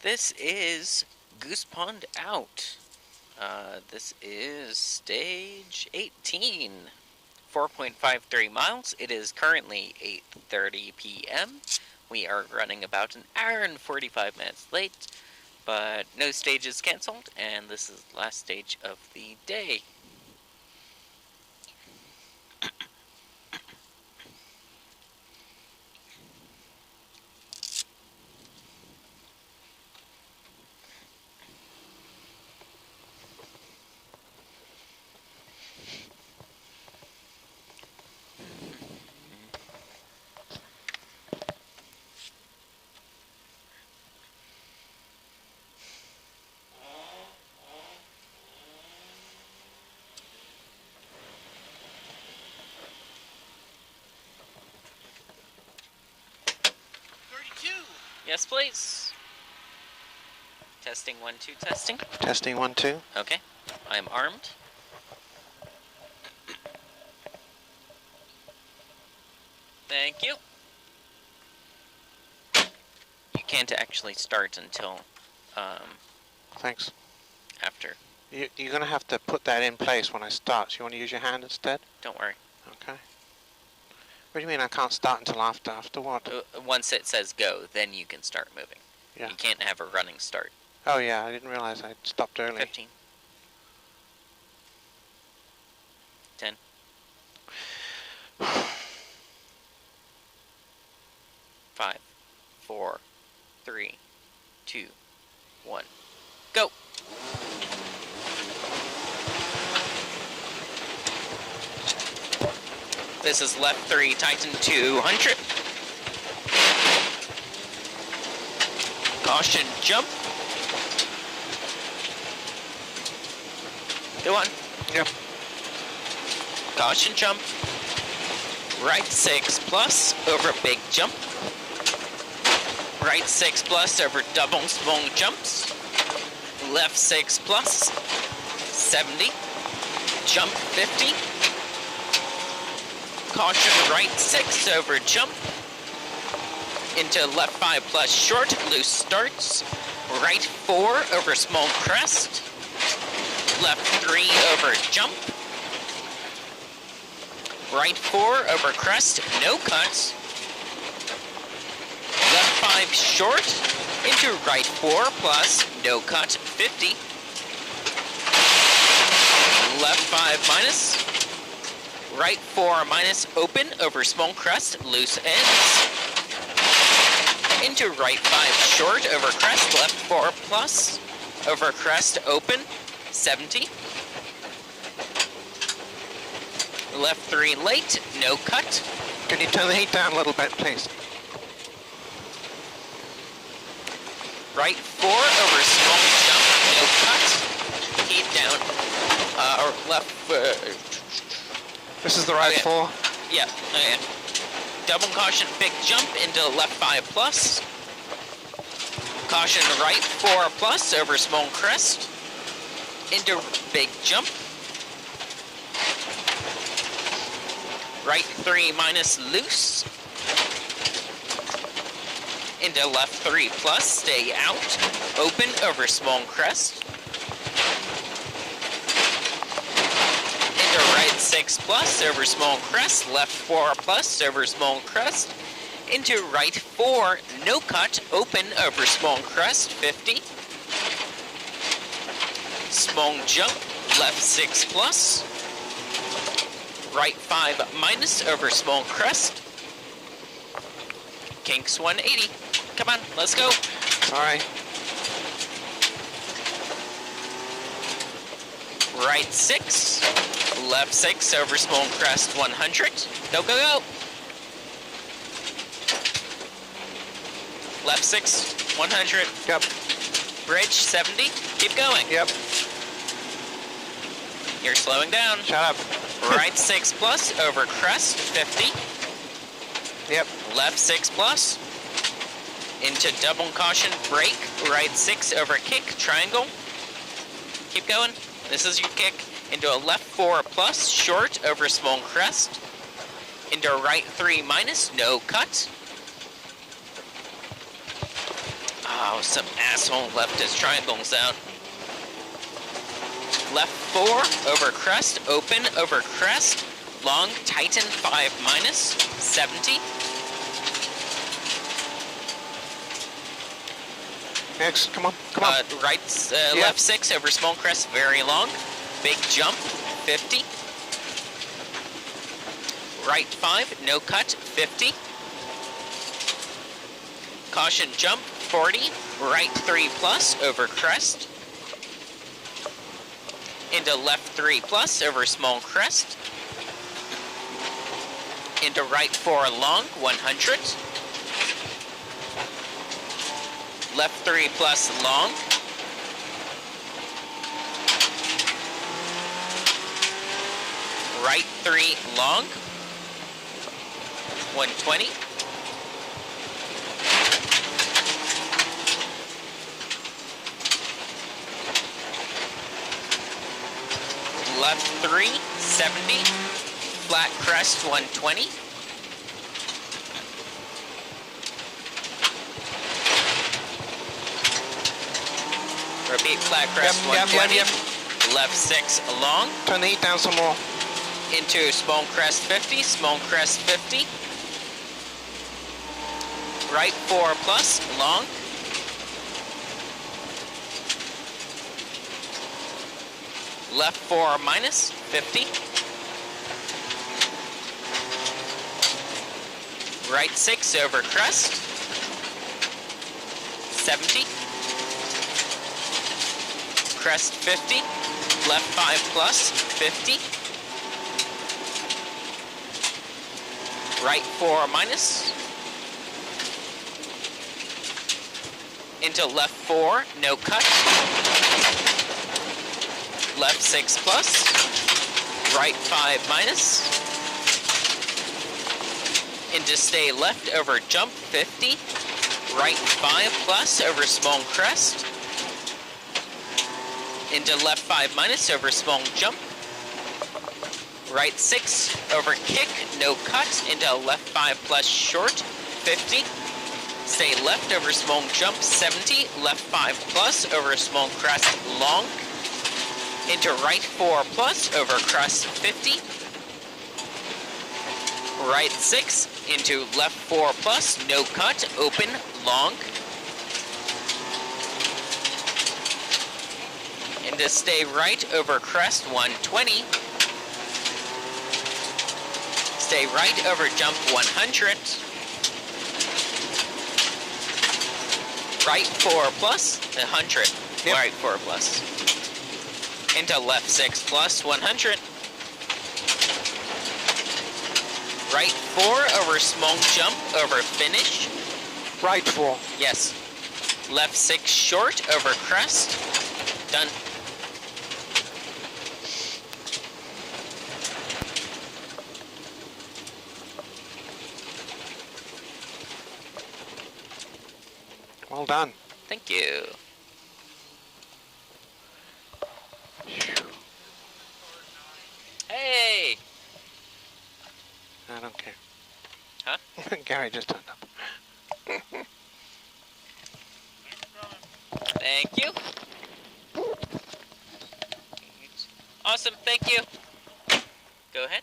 This is Goose Pond Out. This is stage 18, 4.53 miles. It is currently 8:30 p.m. We are running about an hour and 45 minutes late, but no stage is canceled, and this is the last stage of the day. Yes, please. Testing 1, 2, testing. Testing 1, 2. Okay, I'm armed. Thank you. You can't actually start until, Thanks. after. You're going to have to put that in place when I start. So you want to use your hand instead? Don't worry. Okay. What do you mean I can't start until after? After what? Once it says go, then you can start moving. Yeah. You can't have a running start. Oh yeah, I didn't realize I stopped early. 15. 10. 5, 4, 3, 2, 1. Go! This is left 3, Titan 200. Caution, jump. Go on. Yep. Caution, jump. Right 6 plus over big jump. Right 6 plus over double small jumps. Left 6 plus. 70. Jump 50. Caution, right 6 over jump. Into left 5 plus short, loose starts. Right 4 over small crest. Left 3 over jump. Right 4 over crest, no cuts. Left 5 short. Into right 4 plus, no cut, 50. Left 5 minus. Right 4 minus open over small crest, loose ends. Into right 5 short over crest, left 4 plus. Over crest open, 70. Left 3 late, no cut. Can you turn the heat down a little bit, please? Right 4 over small jump, no cut. Heat down. Or left. This is the right Okay. 4. Yeah. Okay. Double caution, big jump into left 5 plus. Caution, right 4 plus over small crest. Into big jump. Right 3 minus loose. Into left 3 plus, stay out. Open over small crest. Into right 6 plus over small crest. Left 4 plus over small crest. Into right 4, no cut, open over small crest, 50. Small jump, left 6 plus. Right 5 minus over small crest. Kinks 180. Come on, let's go. Sorry. Right 6. Left 6 over small crest 100. Go, go, go. Left 6, 100. Yep. Bridge 70. Keep going. Yep. You're slowing down. Shut up. Right 6 plus over crest 50. Yep. Left 6 plus. Into double caution brake. Right 6 over kick triangle. Keep going. This is your kick. Into a left 4 plus short over small crest. Into right 3 minus, no cut. Oh, some asshole left his triangles out. Left 4 over crest, open over crest, long tighten 5 minus, 70. Next, come on, come on. Right, left 6 over small crest, very long. Big jump, 50. Right 5, no cut, 50. Caution jump, 40. Right 3 plus over crest. Into left 3 plus over small crest. Into right 4 long, 100. Left 3 plus long. Right 3 long, 120. Left 3, 70. Flat crest, 120. Repeat, flat crest, 120. Left 6 long. Turn the heat down some more. Into small crest 50, small crest 50. Right 4 plus, long. Left 4 minus, 50. Right 6 over crest, 70. Crest 50. Left 5 plus, 50. Right 4 minus. Into left 4, no cut. Left 6 plus. Right 5 minus. Into stay left over jump, 50. Right 5 plus over small crest. Into left 5 minus over small jump. Right 6 over kick, no cut, into left 5 plus short, 50. Stay left over small jump, 70. Left 5 plus over small crest, long. Into right 4 plus over crest, 50. Right 6 into left 4 plus, no cut, open, long. Into stay right over crest, 120. Stay right over jump, 100. Right 4 plus, 100. Yep. Right 4 plus. Into left 6 plus, 100. Right 4 over small jump over finish. Right 4. Yes. Left 6 short over crest. Done. Well done. Thank you. Hey! I don't care. Huh? Gary just turned up. Thank you. Awesome, thank you. Go ahead.